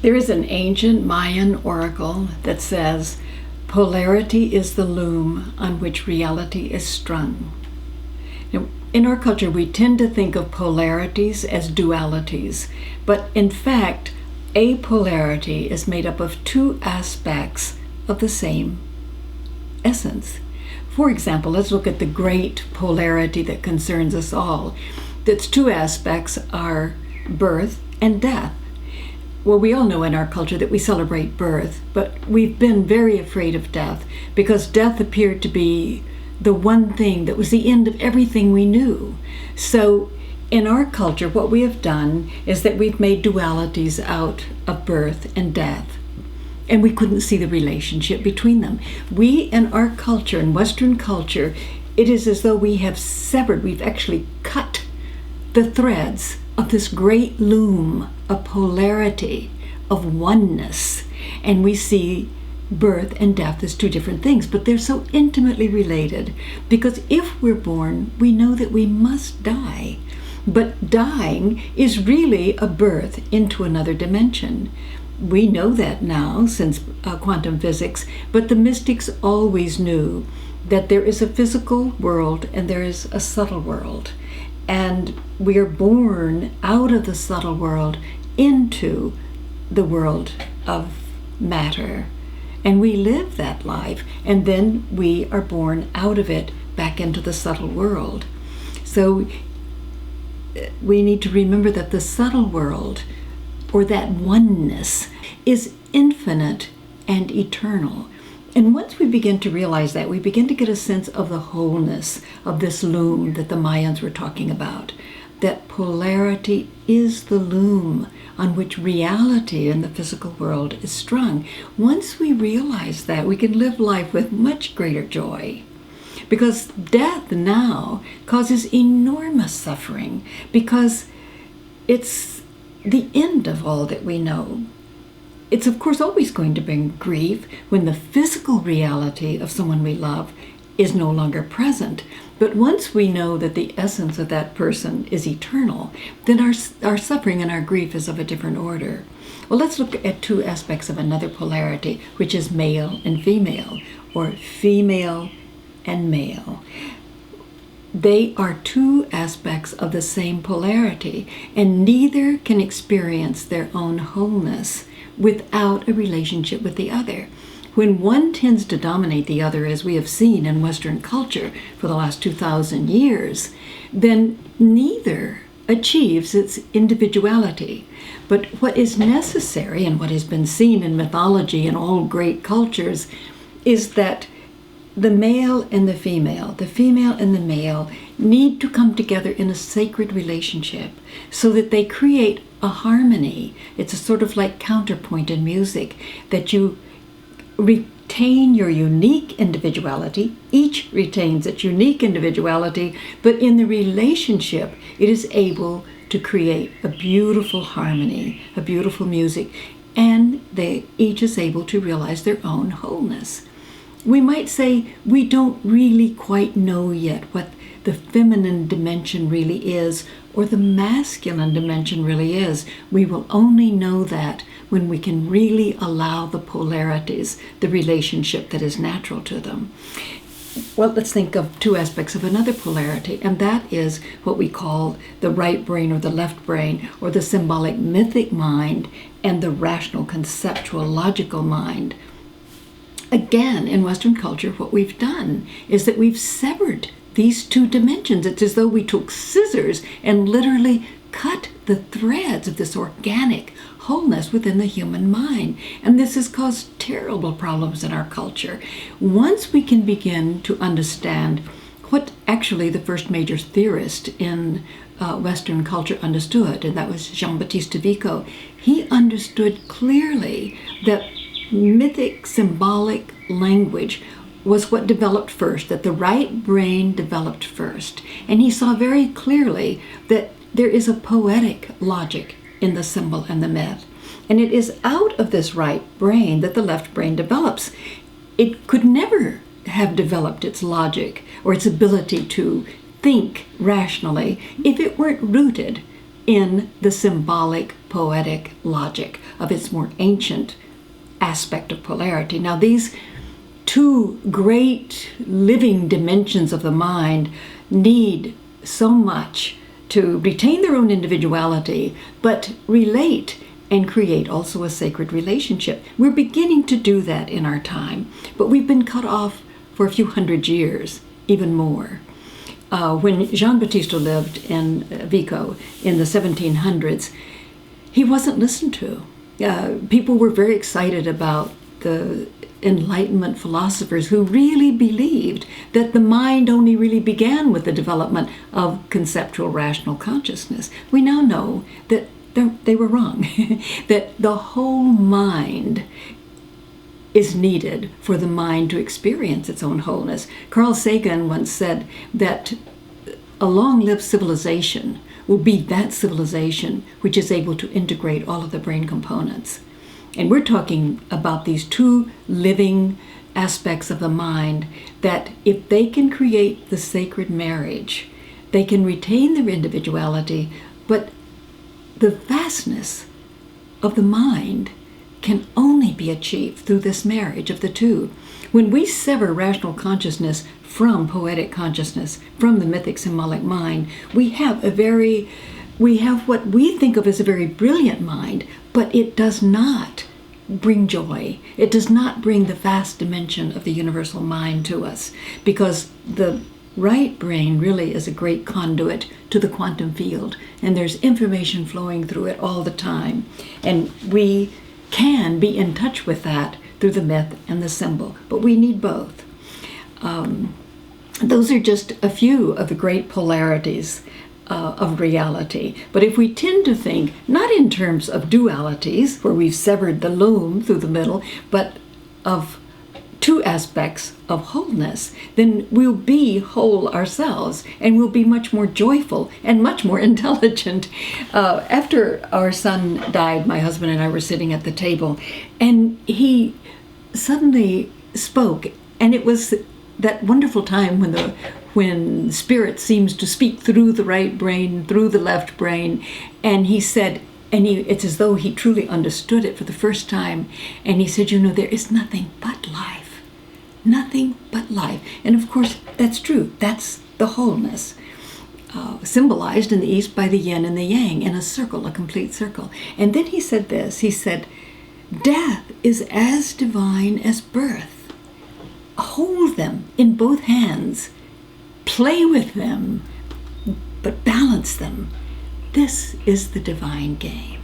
There is an ancient Mayan oracle that says, "Polarity is the loom on which reality is strung." Now, in our culture, we tend to think of polarities as dualities, but in fact, a polarity is made up of two aspects of the same essence. For example, let's look at the great polarity that concerns us all. Its two aspects are birth and death. Well, we all know in our culture that we celebrate birth, but we've been very afraid of death because death appeared to be the one thing that was the end of everything we knew. So in our culture, what we have done is that we've made dualities out of birth and death, and we couldn't see the relationship between them. We, in our culture, in Western culture, it is as though we have severed, we've actually cut the threads of this great loom of polarity, of oneness, and we see birth and death as two different things, but they're so intimately related because if we're born, we know that we must die. But dying is really a birth into another dimension. We know that now since quantum physics, but the mystics always knew that there is a physical world and there is a subtle world. And we are born out of the subtle world into the world of matter. And we live that life, and then we are born out of it back into the subtle world. So we need to remember that the subtle world, or that oneness, is infinite and eternal. And once we begin to realize that, we begin to get a sense of the wholeness of this loom that the Mayans were talking about. That polarity is the loom on which reality in the physical world is strung. Once we realize that, we can live life with much greater joy. Because death now causes enormous suffering, because it's the end of all that we know. It's of course always going to bring grief when the physical reality of someone we love is no longer present. But once we know that the essence of that person is eternal, then our suffering and our grief is of a different order. Well, let's look at two aspects of another polarity, which is male and female, or female and male. They are two aspects of the same polarity, and neither can experience their own wholeness without a relationship with the other. When one tends to dominate the other, as we have seen in Western culture for the last 2,000 years, then neither achieves its individuality. But what is necessary, and what has been seen in mythology and all great cultures, is that the male and the female and the male need to come together in a sacred relationship so that they create a harmony. It's a sort of like counterpoint in music, that you retain your unique individuality, each retains its unique individuality, but in the relationship it is able to create a beautiful harmony, a beautiful music, and they each is able to realize their own wholeness. We might say we don't really quite know yet what the feminine dimension really is, or the masculine dimension really is. We will only know that when we can really allow the polarities, the relationship that is natural to them. Well, let's think of two aspects of another polarity, and that is what we call the right brain or the left brain, or the symbolic mythic mind and the rational conceptual logical mind. Again, in Western culture, what we've done is that we've severed these two dimensions. It's as though we took scissors and literally cut the threads of this organic wholeness within the human mind. And this has caused terrible problems in our culture. Once we can begin to understand what actually the first major theorist in Western culture understood, and that was Jean-Baptiste Vico, he understood clearly that mythic symbolic language was what developed first, that the right brain developed first. And he saw very clearly that there is a poetic logic in the symbol and the myth. And it is out of this right brain that the left brain develops. It could never have developed its logic or its ability to think rationally if it weren't rooted in the symbolic poetic logic of its more ancient aspect of polarity. Now, these two great living dimensions of the mind need so much to retain their own individuality, but relate and create also a sacred relationship. We're beginning to do that in our time, but we've been cut off for a few hundred years, even more. When Jean-Baptiste lived in Vico in the 1700s, he wasn't listened to. People were very excited about the Enlightenment philosophers who really believed that the mind only really began with the development of conceptual rational consciousness. We now know that they were wrong, that the whole mind is needed for the mind to experience its own wholeness. Carl Sagan once said that a long-lived civilization will be that civilization which is able to integrate all of the brain components. And we're talking about these two living aspects of the mind that if they can create the sacred marriage, they can retain their individuality, but the vastness of the mind can only be achieved through this marriage of the two. When we sever rational consciousness from poetic consciousness, from the mythic symbolic mind, we have what we think of as a very brilliant mind, but it does not bring joy. It does not bring the vast dimension of the universal mind to us, because the right brain really is a great conduit to the quantum field, and there's information flowing through it all the time. And we can be in touch with that through the myth and the symbol, but we need both. Those are just a few of the great polarities of reality. But if we tend to think not in terms of dualities, where we've severed the loom through the middle, but of two aspects of wholeness, then we'll be whole ourselves, and we'll be much more joyful and much more intelligent. After our son died, my husband and I were sitting at the table, and he suddenly spoke, and it was that wonderful time when spirit seems to speak through the right brain, through the left brain, and he said, it's as though he truly understood it for the first time, and he said, there is nothing but life. Nothing but life. And of course, that's true. That's the wholeness, symbolized in the East by the yin and the yang, in a circle, a complete circle. And then he said this, he said, death is as divine as birth. Hold them in both hands, play with them, but balance them. This is the divine game.